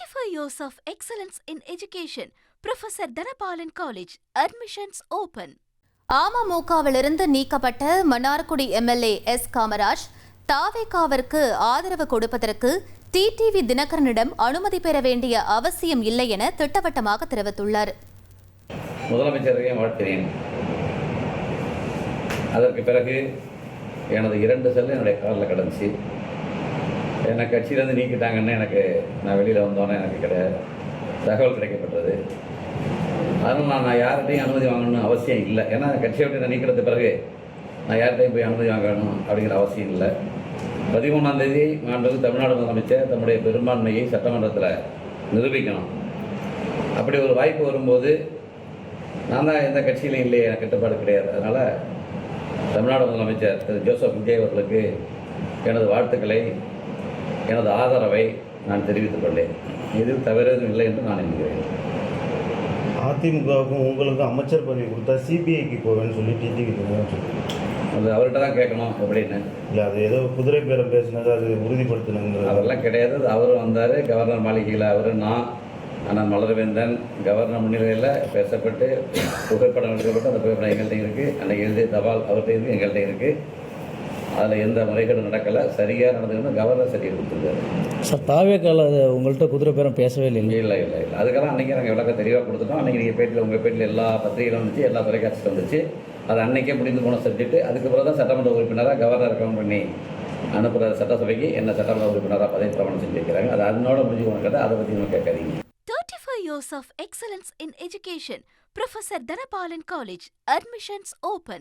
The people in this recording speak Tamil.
35 years of excellence in education. Professor Dhanapalan College. Admissions open. அமமுகவிலிருந்து நீக்கப்பட்ட மன்னார்குடி எம்எல்ஏ எஸ் காமராஜ் தாவேகாவிற்கு ஆதரவு கொடுப்பதற்கு டிடிவி தினகரனிடம் அனுமதி பெற வேண்டிய அவசியம் இல்லை என திட்டவட்டமாக தெரிவித்துள்ளார். முதலமைச்சரையும் வாழ்த்துகிறேன். அதற்கு பிறகு எனது 2 செல்லும் என்னுடைய காரில் கிடந்துச்சு. என்னை கட்சியிலேருந்து நீக்கிட்டாங்கன்னு நான் வெளியில் வந்தோன்னே எனக்கு தகவல் கிடைக்கப்பட்டது. அதனால் நான் யார்கிட்டையும் அனுமதி வாங்கணும்னு அவசியம் இல்லை. ஏன்னா கட்சியை விட்டு நான் நீக்கிறது பிறகு நான் யார்கிட்டையும் போய் அனுமதி வாங்கணும் அப்படிங்கிற அவசியம் இல்லை. 13ஆம் தேதி ஆண்டுக்கு தமிழ்நாடு முதலமைச்சர் தம்முடைய பெரும்பான்மையை சட்டமன்றத்தில் நிரூபிக்கணும். அப்படி ஒரு வாய்ப்பு வரும்போது நான் தான் எந்த கட்சியிலையும் இல்லையே, எனக்கு கட்டுப்பாடு கிடையாது. அதனால் தமிழ்நாடு முதலமைச்சர் திரு ஜோசப் விஜய் அவர்களுக்கு எனது வாழ்த்துக்களை, எனது ஆதரவை நான் தெரிவித்துக் கொண்டேன். இதில் தவறும் இல்லை என்று நான் நினைக்கிறேன். அதிமுகவுக்கும் உங்களுக்கும் அமைச்சர் பதவி கொடுத்தா சிபிஐக்கு போவேன்னு சொல்லி டிடிவி அது அவர்கிட்ட தான் கேட்கணும் எப்படின்னு. இல்லை, அது ஏதோ குதிரை பேரம் பேசினது அது உறுதிப்படுத்தினது அதெல்லாம் கிடையாது. அவரும் வந்தார், கவர்னர் மாளிகையில் நான் அண்ணன் மலர்வேந்தன் கவர்னர் முன்னிலையில் பேசப்பட்டு புகைப்படம் எடுக்கப்பட்டு அந்த புகைப்படம் எங்கள்கிட்ட இருக்குது. அன்றைக்கு எழுதிய தபால் அவர்கிட்ட இருக்குது, எங்கள்கிட்ட இருக்குது. அதில் எந்த முறைகேடும் நடக்கலை, சரியாக நடந்துக்கணும். கவர்னர் சரியாக கொடுத்துருக்காரு. சார் தாவேக்கால உங்கள்கிட்ட குதிரை பேரம் பேசவே இல்லை. இல்லை. அதுக்கெல்லாம் அன்றைக்கி நாங்கள் விளக்கம் தெளிவாக கொடுத்துட்டோம். அன்றைக்கி நீங்கள் பேட்டியில் உங்கள் பேட்டில் எல்லா பத்திரிகைகளும் வந்துச்சு, எல்லா தொலைக்காட்சியும் வந்துச்சு. அது அன்றைக்கே முடிந்து போன சப்ஜெக்ட். அதுக்கப்புறம் தான் சட்டமன்ற உறுப்பினராக கவர்னர் ரெக்கமெண்ட் பண்ணி அனுப்புகிற சட்டசபைக்கு என்ன சட்டமன்ற உறுப்பினராக பதவி பிரமாணம் செஞ்சுருக்கிறாங்க. அது அதனோட முடிஞ்சு போன கதை. அதை பற்றி நம்ம கேட்காதீங்க. 35 years of excellence in education. Professor Dhanapalan College. Admissions open.